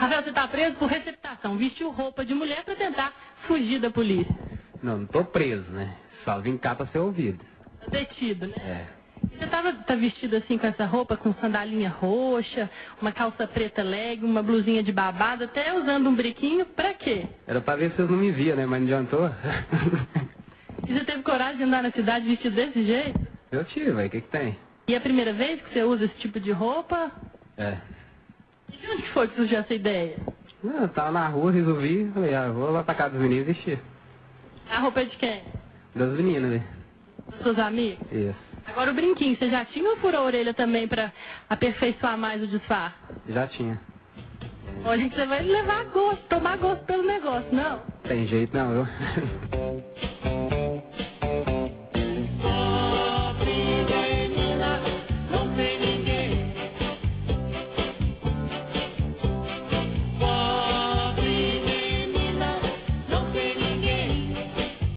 Rafael, você tá preso por receptação. Vestiu roupa de mulher pra tentar fugir da polícia. Não tô preso, né? Só vim cá pra ser ouvido. Tá detido, né? É. Você tá vestido assim com essa roupa, com sandalinha roxa, uma calça preta leg, uma blusinha de babado, até usando um briquinho, pra quê? Era pra ver se vocês não me viam, né? Mas não adiantou. E você teve coragem de andar na cidade vestido desse jeito? Eu tive, o que tem? E é a primeira vez que você usa esse tipo de roupa? É. E de onde foi que surgiu essa ideia? Não, eu tava na rua, resolvi, falei, vou lá pra casa dos meninos vestir. A roupa é de quem? Das meninas, né? Dos seus amigos? Isso. Agora o brinquinho, você já tinha ou furou a orelha também pra aperfeiçoar mais o disfarce? Já tinha. Olha que você vai levar gosto, tomar gosto pelo negócio, não? Tem jeito não, viu?